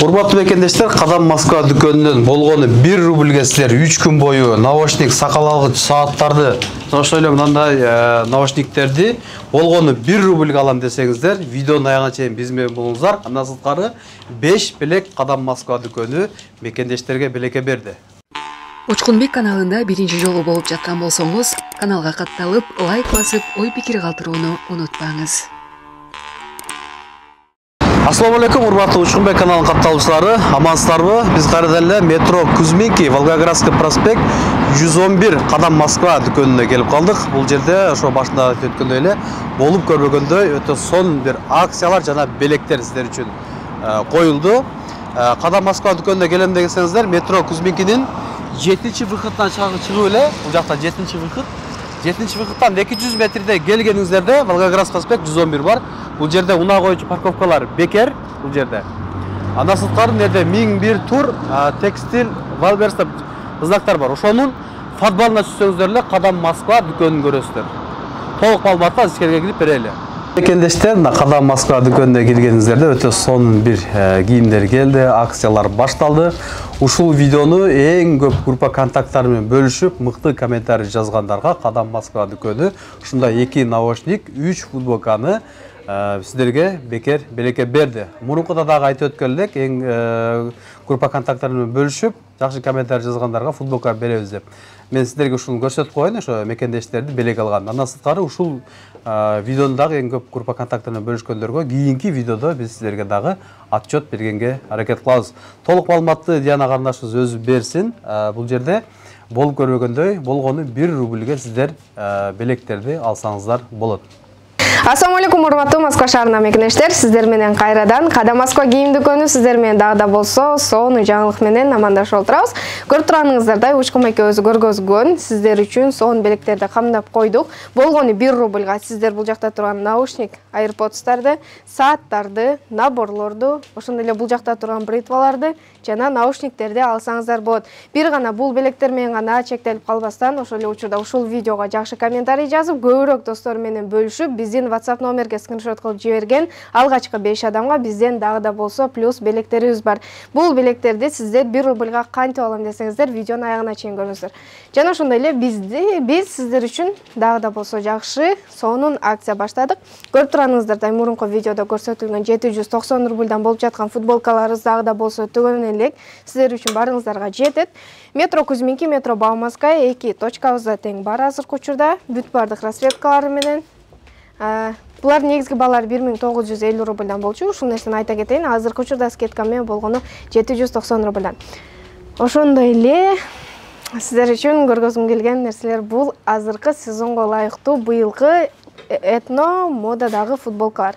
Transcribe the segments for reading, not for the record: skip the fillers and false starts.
Урматтуу бекендештер, Кадам Москва дүкөнүнөн болгону 1 рубльге силер 3 күн бою наушник, сакал алгыч сааттарды, ошол эле мындай наушниктерди болгону 1 рубльге алам десеңиздер, видеонун аягына чейин биз менен болуңуздар. Андан сырткары 5 белек Кадам Москва дүкөнү бекендештерге белекке берди. Учкунбек каналында биринчи жолу болуп жаткан болсоңуз, каналга катталып, лайк басып, ой пикир калтырууну унутпаңыз. Ассаламу алейкум, урматтуу Учкунбек каналынын катталуучулары, амансыздарбы? Биз кайрадан эле метро Кузьминки, Волгоградский проспект 111 Кадам Москва дүкөнүнө келип калдык. Бул жерде ошо башында өткөндөй эле болуп көрбөгөндөй өтө сонун бир акциялар жана белектер сиздер үчүн коюлду. Кадам Москва дүкөнүнө келем десеңиздер, метро Кузьминкинин 7-выходтан чыгып эле, бул жакта 7-выход. 7-выходтан 200 метрде келгениңиздерде Волгоградский проспект 111 бар. Бул жерде унаа коюучу парковкалар бекер, бул жерде. Андан сырткары жерде 1001 тур текстиль валберстеп знактар бар. Ошонун футболуна түшсөңүздөр эле Кадам Москва дүкөнүн көрөсүздөр. Толук маалыматты эскерге кирип берели. Бекендештер, Кадам Москва дүкөнүнө келгениңиздерде өтө сонун бир кийимдер келди, акциялар башталды. Ушул видеону эң көп группа контакттары менен бөлүшүп, мыкты комментарий жазгандарга Кадам Москва дүкөнү ушундай 2 наушник, 3 футболканы сиздерге бекер белекке берди. Мурункуда дагы айтып өткөн элек, эң группа контакттары менен бөлүшүп, жакшы комментарий жазгандарга футболка беребиз деп. Мен сиздерге ушуну көрсөтүп коеюн, ошо мекендештерди белек алган. Андан сырткары ушул видеону дагы эң көп группа контакттары менен бөлүшкөндөргө кийинки видеодо биз сиздерге дагы отчет бергенге аракет кылабыз. Толук маалыматты Диана карындашыбыз өзү берсин. Бул жерде болуп көрбөгөндөй болгону 1 рубльге сиздер белектерди алсаңыздар болот. Ассаламу алейкум, урматтуу Москва шаарынын мекендештер, сиздер менен кайрадан Кадам Москва кийим дүкөнү сиздер менен дагы да болсо сонун жаңылык менен амандашып отурабыз. Көрүп турганыңыздардай Учкунбек өзү көргөзгөн сиздер үчүн сонун белектерди камдап койдук. Болгону 1 рубльга сиздер бул жакта турган наушник, AirPods'тарды, сааттарды, наборлорду, ошондой эле бул жакта турган бритваларды жана наушниктерди алсаңыздар болот. Бир гана бул белектер менен гана чектелип калбастан, ошол эле учурда ушул видеого жакшы комментарий жазып, көбүрөөк достор менен бөлүшүп, биздин WhatsApp номерге скриншот кылып жиберген алгачкы 5 адамга бизден дагы да болсо плюс белектерибиз бар. Бул белектерди сиздер 1 рубльга кантип алам десеңиздер, видеонун аягына чейин көрүңүздөр. Жана ошондой эле биз сиздер үчүн дагы да болсо жакшы сонун акция баштадык. Көрүп турганыңыздардай мурунку видеодо көрсөтүлгөн 790 рубльдан болуп жаткан футболкаларыбыз дагы да болсо түгөнүн элек сиздер үчүн барыңыздарга жетет. Метро Кузьминки, метро Бауманская 2 точкабызда тең бар азыркы учурда, бүт бардык расцветкалары менен. Булар негизги баалары 1950 рубльдан болчу. Ушул нерсени айта кетейин, азыркы учурда скидка менен болгону 790 рубльдан. Ошондой эле сиздер үчүн көргөзгүм келген нерселер бул азыркы сезонго ылайыктуу быйылкы этно модадагы футболкалар.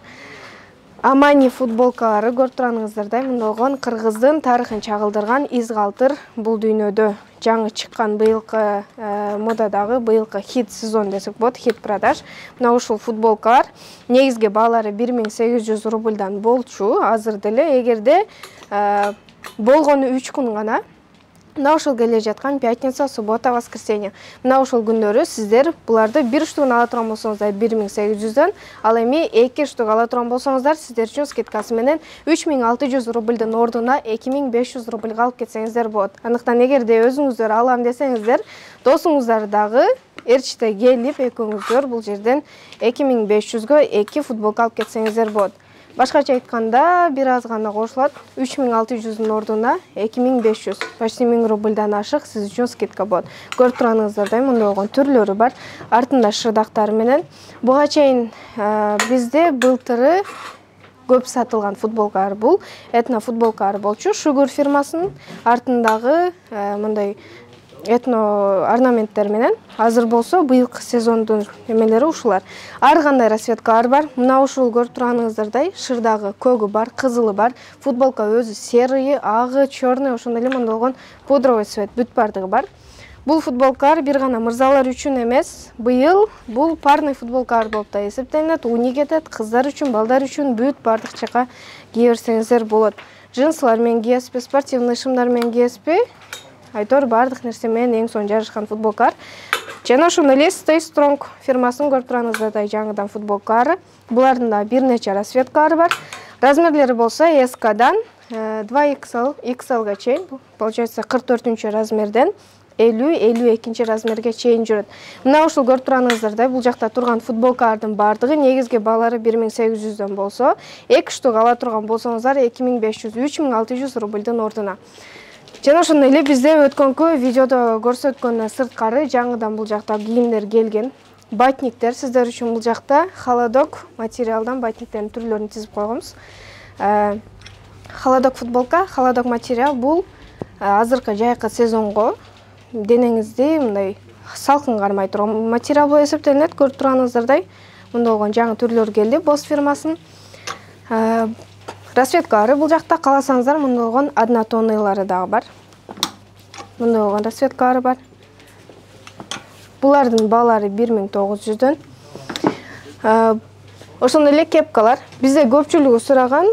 Амани футболкалары көрүп турганыңыздардай мындагы кыргыздын тарыхын чагылдырган из калтыр бул дүйнөдө жаңы чыккан быйылкы модадагы быйылкы хит сезон десек болот, хит продаж. Мына ушул футболкалар негизги баалары 1800 рубльдан болчу. Азыр деле эгерде болгону 3 күн гана. Мына ушул келе жаткан пятница, суббота, воскресенье. Мына ушул күндөрү сиздер буларды 1 штугун ала турган болсоңуздар 1800дан, ал эми 2 штук ала турган болсоңуздар сиздер үчүн скидкасы менен 3600 рубльдын ордуна 2500 рубльга алып кетсеңиздер болот. Андыктан эгерде өзүңүздөр алам десеңиздер, досуңуздар дагы эрчите келип экөөңүздөр бул жерден 2500гө 2 футболка алып кетсеңиздер болот. Башкача айтканда, бир аз гана кошулат. 3600дун ордуна 2500, почти 1000 рубльдан ашык сиз үчүн скидка болот. Көрүп турганыңыздардай мындай болгон түрлөрү бар. Артында шырдактары менен. Буга чейин бизде былтыры көп сатылган футболкалар бул. Этно футболкалар болчу. Sugar фирмасынын артындагы мындай этно орнаменттер менен. Азыр болсо быйылкы сезондун эмелери ушулар. Ар кандай расцветкалар бар. Мына ушул көрүп турганыңыздардай шырдагы көгү бар, кызылы бар. Футболка өзү серый, агы, чёрный, ошондой эле мындай болгон пудровый цвет бүт бардыгы бар. Бул футболкалар бир гана мырзалар үчүн эмес, быйыл бул парный футболкалар болуп да эсептелет, уник этет, кыздар үчүн, балдар үчүн бүт бардык жака кие берсеңиздер болот. Джинсылар менен киеспи, спортивный шымдар менен киеспи, айтор бардык нерсе менен эң сонун жарышкан футболкалар. Жана ошондой эле Stay Strong фирмасынын көрүп турганыңыздардай жаңыдан футболкалары. Булардын да бир нече расцветкалары бар. Размерлери болсо SK-дан 2XL, XL-га чейин, получается 44-нчү размерден 50-52 размерге чейин жүрөт. Мына ушул көрүп турганыңыздардай, бул жакта турган футболкалардын бардыгы негизги баалары 1800дөн болсо, эки штук ала турган болсоңуздар 2500-3600 рубльдын ордуна. Жана ошондой эле бизде өткөнкү видеодо көрсөткөндөн сырткары жаңыдан бул жакта кийимдер келген. Батниктер сиздер үчүн бул жакта холодок материалдан батниктердин түрлөрүн тизип койгонбуз. Холодок футболка, холодок материал бул азыркы жайкы сезонго денеңизди мындай салкын кармай турган материал болуп эсептелет. Көрүп турганыңыздардай, мындай болгон жаңы түрлөр келди. Boss фирмасынын расцветкалары бул жакта кааласаңыздар мындай болгон однотонныйлары дагы бар. Мындай болгон расцветкалары бар. Булардын баалары 1900дөн. Ошондой эле кепкалар. Бизде көпчүлүгү сураган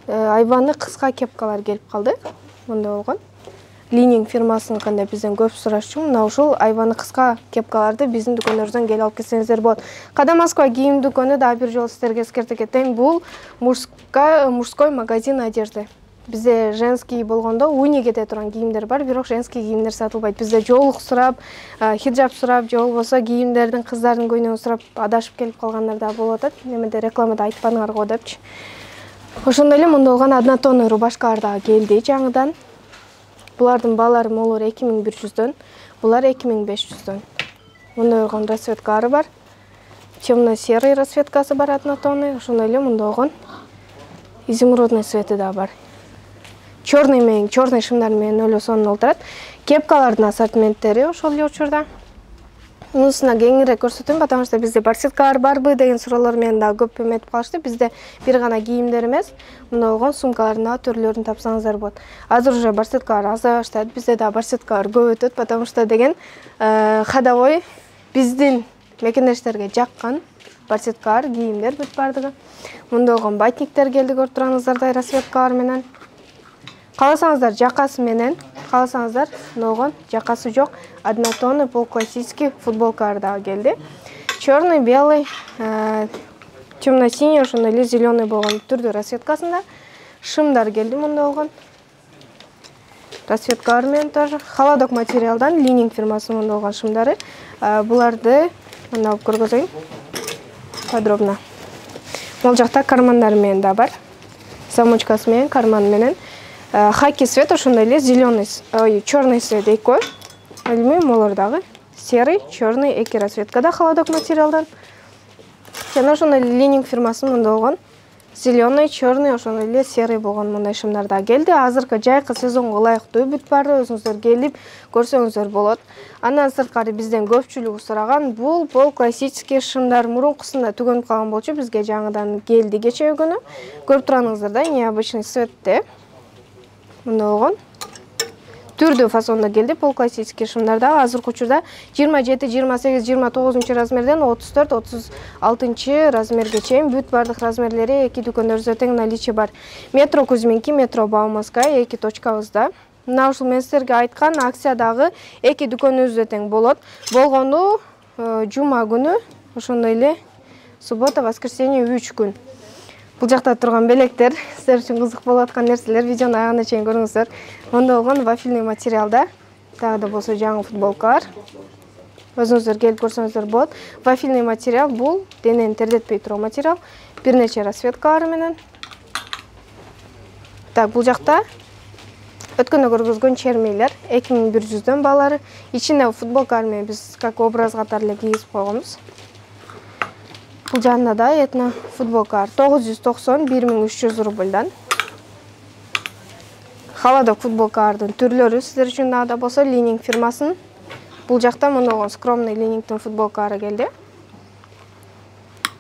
айбанны кыска кепкалар келип калды. Мындай болгон. Лининг фирмасыныкында бизден көп сурашчу. Мына ушул айбанны кыска кепкаларды биздин дүкөнүбүздөн келип алып келсеңиздер болот. Када Москва кийим дүкөнү да бир жолу сиздерге эскертип кетейин. Бул мужской магазин одежды. Бизде женский болгондо уни кете турган кийимдер бар, бирок женский кийимдер сатылбайт. Бизде жоолук сурап, хиджаб сурап, же болбосо кийимдердин кыздардын көйнөгүн сурап адашып келип калгандар да болуп атат. Немеде рекламада айтпаңар го депчи. Ошондой эле мындай болгон однотонный рубашкалар дагы келди жаңыдан. Булардын баалары молор 2100дөн, булар 2500дөн. Мындай болгон расцветкалары бар. Темно-серый расцветкасы бар однотонный, ошондой эле мындай болгон изумрудный цвети да бар. Черный шымдар менен өлө сонун олтурат. Кепкалардын ассортименттери ошол эле учурда. Мунусуна кеңирээк көрсөтөм, потому что бизде барсеткалар барбы деген суроолор менен дагы көп эметип калышты. Бизде бир гана кийимдер эмес, мындай болгон сумкалардын да түрлөрүн тапсаңыздар болот. Азыр уже барсеткалар азая баштады. Бизде да барсеткалар көп өтөт, потому что деген ходовой биздин мекендештерге жаккан барсеткалар, кийимдер бүт бардыгы. Мындай болгон батниктер келди, көрүп турганыңыздардай расцветкалар менен. Кааласаңыздар жакасы менен, кааласаңыздар мындай жакасы жок, однотонный полуклассический футболкалар дагы келди. Черный, белый, темно-синий, ошондой эле зеленый болгон түрдүү расцветкасында шымдар келди мындай болгон. Расцветкалар менен тоже холодок материалдан лининг фирмасынын мындай болгон шымдары. Буларды мына алып көргөзөйүн подробно. Бул жакта кармандары менен да бар. Замочкасы менен, карман менен. Хаки цвет ошондой эле зеленый, черный цвет экөө. Алюминий молор дагы серый, черный эки расцветкада холодок материалдан. Жана ошондой эле лининг фирмасынын мындай болгон зеленый, черный, ошондой эле серый болгон мындай шымдар да келди. Азыркы жайкы сезонго ылайыктуу бүт барды өзүңүздөр келип көрсөңүздөр болот. Андан сырткары бизден көпчүлүгү сураган бул классический шымдар мурункусунда түгөнүп калган болчу, бизге жаңыдан келди кечээ күнү. Көрүп турганыңыздардай необычный цветте. Мындай болгон түрдүү фасонда келди. Полуклассический шымдарда азыркы учурда 27, 28, 29 размерден 34, 36 размерге чейин бүт бардык размерлери эки дүкөндөрүбүздө тең наличие бар. Метро Кузьминки, метро Бауманская эки точкабызда. Мына ушул мен сиздерге айткан акциядагы эки дүкөнүбүздө тең болот. Болгону жума күнү, ошондой эле суббота, воскресенье 3 күн. Бул жакта турган белектер, сиздер үчүн кызык болуп аткан нерселер, видеону аягына чейин көрүңүздөр. Мындай болгон вафельный материалда, дагы да болсо жаңы футболкалар. Өзүңүздөр келип көрсөңүздөр болот. Вафельный материал бул денени тердетпей турган материал. Бир нече расцветкалар менен. Так, бул жакта өткөндө көргөзгөн чермейлер 2100дөн баалары. Ичинде футболкалар менен биз как образ катары эле кийгизип койгонбуз. Бул жанында да этно футболкалар 990 1300 рубльдан. Холодок футболкалардын түрлөрү сиздер үчүн дагы да болсо лининг фирмасынын. Бул жакта мындай болгон скромный линингтин футболкалары келди.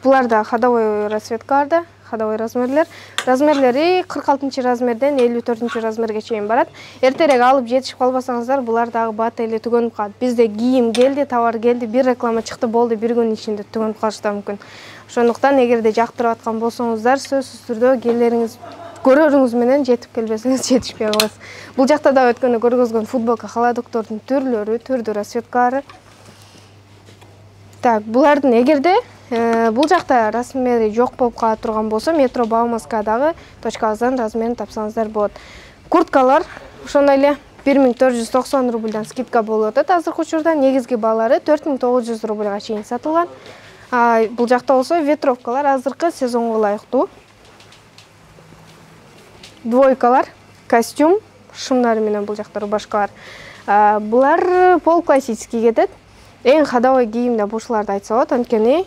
Булар да ходовой расцветкаларда, ходовой размерлер. Размерлери 46 размерден 54 размерге чейин барат. Эртерээк алып жетишип калбасаңыздар, булар дагы бата эле түгөнүп калат. Бизде кийим келди, товар келди, бир реклама чыкты, болду, бир күн ичинде түгөнүп калышы да мүмкүн. Ошондуктан эгерде жактырып аткан болсоңуздар, сөзсүз түрдө келериңиз көрөрүңүз менен жетип келбесеңиз жетишпей калат. Бул жакта да өткөндө көргөзгөн футболка холодоктордун түрлөрү, түрдүү расцветкалары. Так, булардын эгерде Бул жакта размери жок болуп кала турган болсо, метро Бауманскадагы точкабыздан размерин тапсаңыздар болот. Курткалар ошондой эле 1490 рубльдан скидка болуп атат. Азыркы учурда негизги баалары 4900 рубльга чейин сатылган. Бул жакта болсо ветровкалар азыркы сезонго ылайыктуу. Двойкалар, костюм, шымдары менен бул жакта рубашкалар. Булар пол классический кетет. Эң ходовой кийимде ушуларды айтса болот, анткени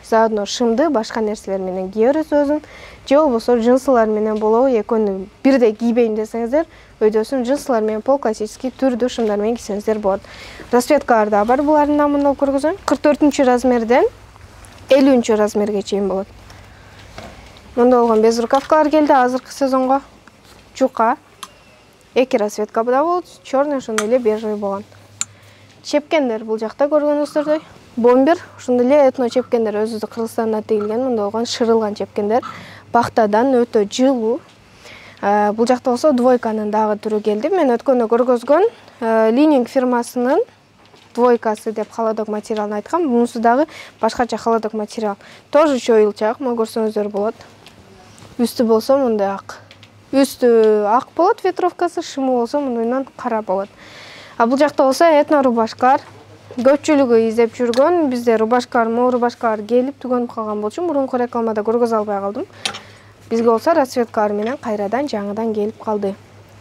заодно шымды башка нерселер менен кийебиз өзүн, же болбосо джинсылар менен болобу, экөөнү бирдей кийбейм десеңиздер, өйдөсүн джинсылар менен пол классический түрдүү шымдар менен кийсеңиздер болот. Расцветкалар да бар, булардын намын көргөзөм. 44 размерден 50 размерге чейин болот. Мында болгон без рукавкалар келди азыркы сезонго. Жука. Эки расцветка да болот, чёрный ошондой эле бежевый болгон. Чепкендер бул жакта көргөнүңүздөрдөй. Бомбер, ошондой эле этно чепкендер өзүбүздүн Кыргызстандан тигилген, мында болгон шырылган чепкендер. Бактадан өтө жылуу. Бул жакта болсо двойканын дагы түрү келди. Мен өткөндө көргөзгөн Лининг фирмасынын двойкасы деп холодок материалын айткам. Бунусу дагы башкача холодок материал. Тоже чоюлчак, мына көрсөңүздөр болот. Үстү болсо мындай ак. Үстү ак болот, ветровкасы, шымы болсо мындайдан кара болот. Бул жакта болсо этно рубашкалар. Көпчүлүгү издеп жүргөн, бизде рубашкалар, могу рубашкалар келип түгөнүп калган болчу. Мурунку рекламада көргөзө албай калдым. Бизге болсо расцветкалар менен кайрадан жаңыдан келип калды.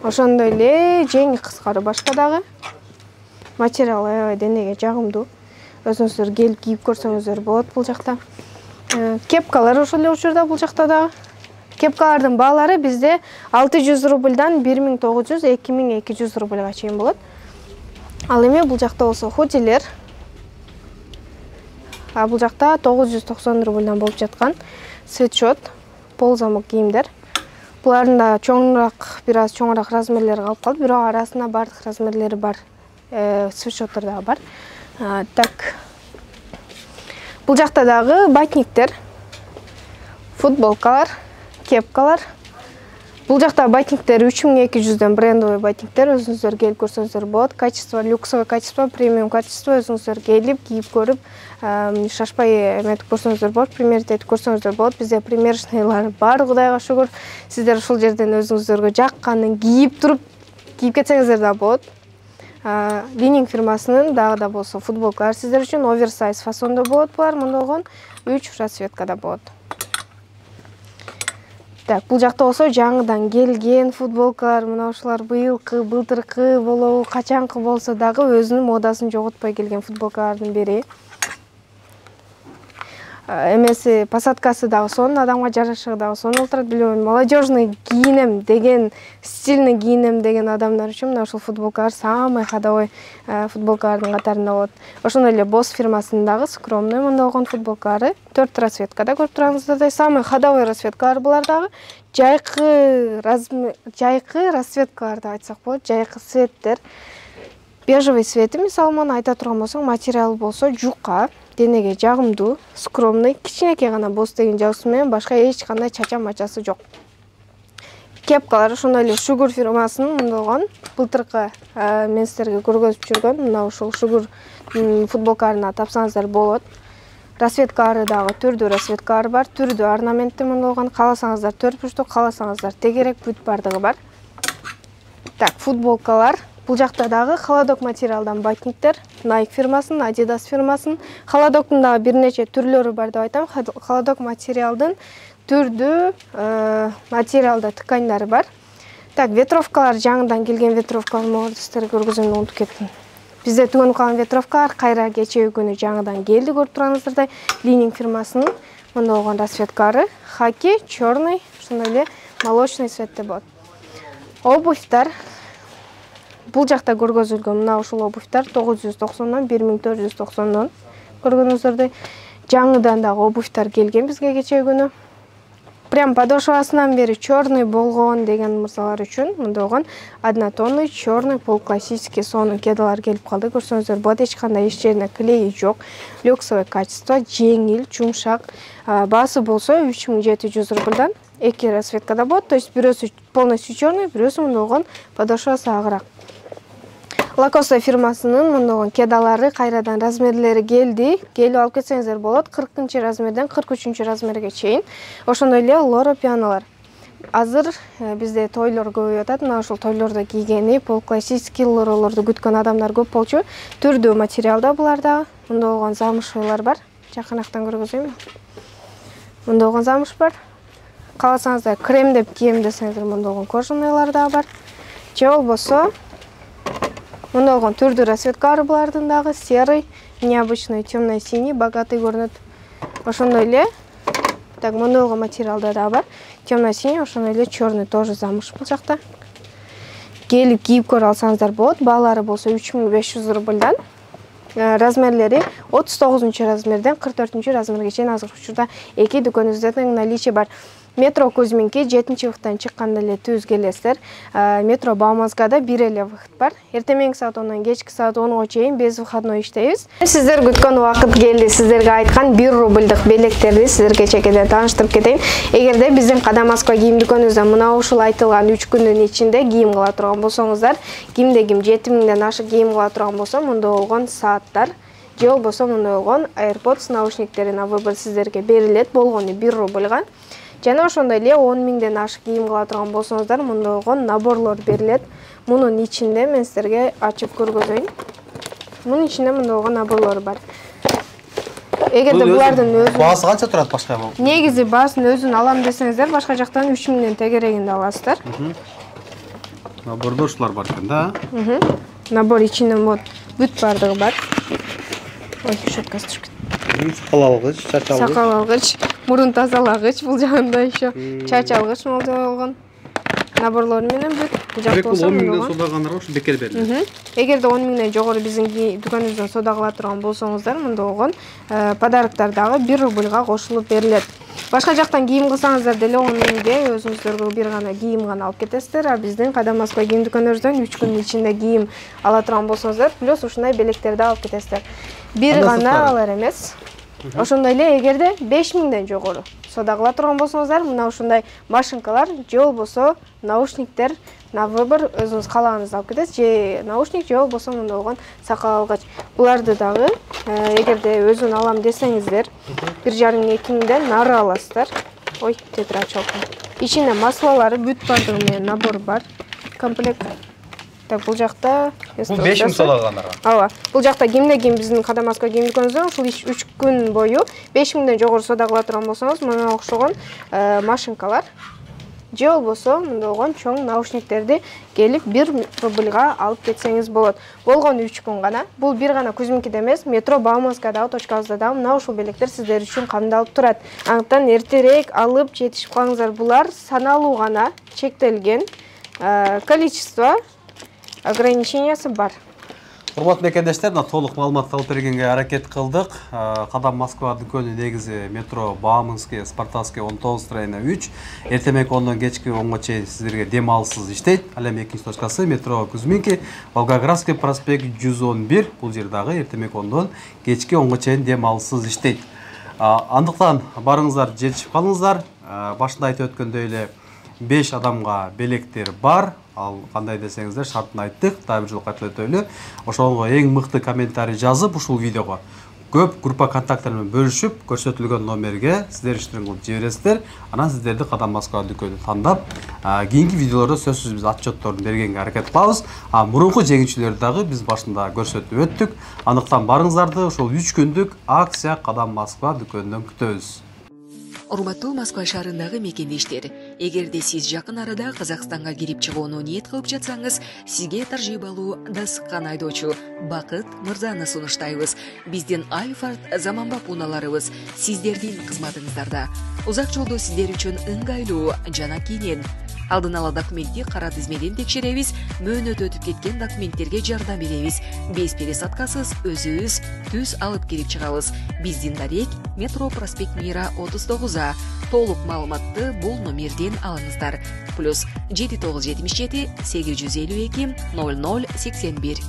Ошондой эле жеңи кыска рубашка дагы. Материал аябай денеге жагымдуу. Өзүңүздөр келип кийип көрсөңүздөр болот бул жакта. Кепкалар ошол эле учурда бул жакта дагы. Кепкалардын баалары бизде 600 рубльдан 1900-2200 рубльга чейин болот. Ал эми бул жакта болсо худилер. Бул жакта 990 рубльдан болуп жаткан свитшот, ползамок кийимдер. Булардын да чоңураак, бир аз чоңураак размерлери калып калды, бирок арасында бардык размерлери бар. Свитшоттор дагы бар. Так. Бул жакта дагы батниктер, футболкалар, кепкалар. Бул жакта батниктер 3200дөн брендовый батниктер, өзүңүздөр келип көрсөңүздөр болот. Качество, люксовый качество, премиум качество, өзүңүздөр келип кийип көрүп, шашпай эметип көрсөңүздөр болот, примерить этип көрсөңүздөр болот. Бизде примерочныйлар бар, Кудайга шүгүр. Сиздер ушул жерден өзүңүздөргө жакканын кийип туруп, кийип кетсеңиздер да болот. Лининг фирмасынын дагы да болсо футболкалар сиздер үчүн оверсайз фасондо болот булар, мында болгон 3 расцветкада болот. Так, бул жакта болсо жаңыдан келген футболкалар, мына ушулар быйылкы, былтыркы болобу, качанкы болсо дагы өзүнүн модасын жоготпой келген футболкалардын бири. Эмеси посадкасы дагы сонун, адамга жарашыгы дагы сонун отурат. Билбейм, молодежный кийинем деген, стильный кийинем деген адамдар үчүн мына ушул футболкалар самый ходовой футболкалардын катарында болот. Ошондой эле Boss фирмасындагы скромный мында болгон футболкалары 4 расцветкада көрүп тургансыздардай, самый ходовой расцветкалар булар дагы. Жайкы расцветкалар деп айтсак болот, жайкы цветтер. Бежевый цвети, мисалы мына айта турган болсоң, материал болсо жука, денеге жагымдуу, скромный, кичинекей гана Boss деген жазуусу менен башка эч кандай чача-мачасы жок. Кепкалар ошондой эле Шүгүр фирмасынын мында болгон былтыркы мен сиздерге көргөзүп жүргөн мына ушул Шүгүр футболкаларына тапсаңыздар болот. Расцветкалары дагы түрдүү расцветкалар бар, түрдүү орнаменттүү мында болгон. Кааласаңыздар 4 бурчтуу, кааласаңыздар тегерек, бүт бардыгы бар. Так, футболкалар. Бул жакта дагы холодок материалдан батниктер, Nike фирмасынын, Adidas фирмасынын. Холодоктун дагы бир нече түрлөрү бар деп айтам. Холодок материалдын түрдүү материалда тканьдары бар. Так, ветровкалар, жаңыдан келген ветровкаларды сиздерге көргөзүүнү унутуп кеттим. Бизде түгөнүп калган ветровкалар кайра кечээ күнү жаңыдан келди, көрүп турганыңыздардай. Лининг фирмасынын мында болгон расцветкалары хаки, чёрный, ошондой эле молочный цветте болот. Обувьтар. Бул жакта көргөзүлгөн мына ушул обувьтар 990дон 1490дон көргөнүңүздөрдөй. Жаңыдан дагы обувьтар келген бизге кечээ күнү. Прям подошвасынан бери чёрный болгон деген мырзалар үчүн мында болгон однотонный чёрный пол классический сонун кедалар келип калды. Көрсөңүздөр болот, эч кандай эч жерине клей жок. Люксовый качество, жеңил, жумшак. Баасы болсо 3700 рубльдан 2 расцветкада болот. То есть бирөөсү полностью чёрный, бирөөсү мында болгон подошвасы агыраак. Lacoste фирмасынын мындагы кедалары кайрадан размерлери келди. Келип алып кетсеңиздер болот. 40 размерден 43 размерге чейин. Ошондой эле Loro пианолор. Азыр бизде тойлор көбөйүп атат. Мына ушул тойлордо кийгени пол классический лоролорду күткөн адамдар көп болчу. Түрдүү материалда буларда. Мында болгон замышлар бар. Жакынактан көргөзөймүн. Мында болгон замыш бар. Кааласаңыздар крем деп кийем десеңиздер мында болгон кожаныйлар да бар. Же болбосо мында болгон түрдүү расцветкалары булардын дагы серый, необычный, темно-синий, богатый көрүнөт. Ошондой эле так мында болгон материалда да бар. Темно-синий, ошондой эле черный тоже замыш бул жакта. Келип кийип көрө алсаңыздар болот. Баалары болсо 3500 рубльдан. Размерлери 39 размерден 44 размерге чейин азыркы учурда эки дүкөнүбүздө наличие бар. Метро Кузьминки 7-выхыттан чыкканда эле түз келесиздер. Метро Бауманскада бир эле выхыт бар. Эртең саат 10-дон кечки саат 10го чейин без выходной иштейбиз. Сиздер күткөн убакыт келди. Сиздерге айткан 1 рубльдык белектерди сиздерге чекеден тааныштырып кетейин. Эгерде биздин Кадам Москва кийим дүкөнүбүздө мына ушул айтылган 3 күндүн ичинде кийим кыла турган болсоңуздар, кимде ким 7000ден ашык кийим кыла турган болсо, мында болгон сааттар же болбосо мында болгон AirPods наушниктери на выбор сиздерге берилет, болгону 1 рубльга. Жана ошондой эле 10.000ден ашык кийим кыла турган болсоңуздар, мында болгон наборлор берилет. Мунун ичинде мен сиздерге ачып көргөзөйүн. Мунун ичинде мында болгон наборлор бар. Эгерде булардын өзү баасы канча турат башка бул? Негизи баасын өзүн алам десеңиздер, башка жактан 3000ден тегерегинде аласыздар. Набордо ушулар бар экен да. Набор ичинде вот бүт бардыгы бар. Ой, щеткасы түшүп кетти. Сакал алгыч, чач алгыч. Сакал алгыч, мурун тазалагыч, бул жагында еще чач алгыч болгон. Наборлор менен бүт. Бул жакта болсо 10.000ден содагандарға ушу бекер берилет. Эгерде 10.000ден жогору биздин дүкөнүбүздөн соода кыла турган болсоңуздар, мында болгон подароктор дагы 1 рубльга кошулуп берилет. Башка жактан кийим кылсаңыздар деле 10.000ге өзүңүздөргө бир гана кийим гана алып кетесиздер. А биздин Кадам Москва кийим дүкөнүбүздөн 3 күндүн ичинде кийим ала турган болсоңуздар, плюс ушундай белектерди алып кетесиздер. Бир гана алар эмес. Ошондой эле эгерде 5000ден жогору соода кыла турган болсоңуздар, мына ушундай машинкалар же болбосо наушниктер на выбор өзүңүз каалаганыңызды алып кетесиз. Же наушник же болбосо мында болгон сакал алгач. Буларды дагы эгерде өзүн алам десеңиздер, 1,5-2 нары аласыздар. Ой, тетир ачып алып. Ичинде маслалары бүт бардыгы менен набор бар. Комплект. Так, бул жакта Бул 5000 соодагандарга. Ооба. Бул жакта кимде ким биздин Кадам Москва кийим дүкөнүбүздөн ушул 3 күн бою 5000ден жогору соода кыла турган болсоңуз, мына окшогон машинкалар же болбосо мында болгон чоң наушниктерди келип 1 рубльга алып кетсеңиз болот. Болгону 3 күн гана. Бул бир гана Кузьминкиде эмес, метро Бауманскадагы точкабызда да мына ушул белектер сиздер үчүн камдалып турат. Андыктан эртерээк алып жетишип калыңыздар. Булар саналуу гана, чектелген количество ограничениясы бар. Урматтуу мекендештер, мына толук маалымат алып бергенге аракет кылдык. Кадам Москва дүкөнү негизи метро Бауманский, Спартакский 19/3. Эртең 10дон кечки 10го чейин сиздерге дем алысыз иштейт. Ал эми экинчи точкасы метро Кузьминки, Волгоградский проспект 111. Бул жер дагы эртең 10дон кечки 10го чейин дем алысыз иштейт. Андыктан барыңыздар, жетишип калыңыздар. Башында айтып өткөндөй эле 5 адамга белектер бар. Ал кандай десеңиздер, шартын айттык. Дагы бир жолу кайталап өтөлү. Ошого эң мыкты комментарий жазып ушул видеого көп группа контакттар менен бөлүшүп, көрсөтүлгөн номерге сиздер иштирин кылып жибересиздер. Анан сиздерди Кадам Москва дүкөнү тандап, кийинки видеолордо сөзсүз биз отчетторун бергенге аракет кылабыз. Мурунку жеңүүчүлөрдү дагы биз башында көрсөтүп өттүк. Андыктан барыңыздарды ошол 3 күндүк акция Кадам Москва дүкөнүнөн күтөбүз. Урматтуу Москва шаарындагы мекендештер, эгерде сиз жакын арада Казакстанга кирип чыгууну ниет кылып жатсаңыз, сизге таржибалуу дасыккан айдоочу Бакыт Мырзаны сунуштайбыз. Биздин Айфарт заманбап унааларыбыз сиздердин кызматыңыздарда. Узак жолдо сиздер үчүн ыңгайлуу жана кийинен. Алдын ала документти кара тизмеден текшеребиз, мөөнөт өтүп кеткен документтерге жардам беребиз. Без пересадкасыз өзүбүз түз алып кирип чыгабыз. Биздин дарек метро проспект Мира 39А. Толук маалыматты бул номерден алыңыздар. +7977 852 0081.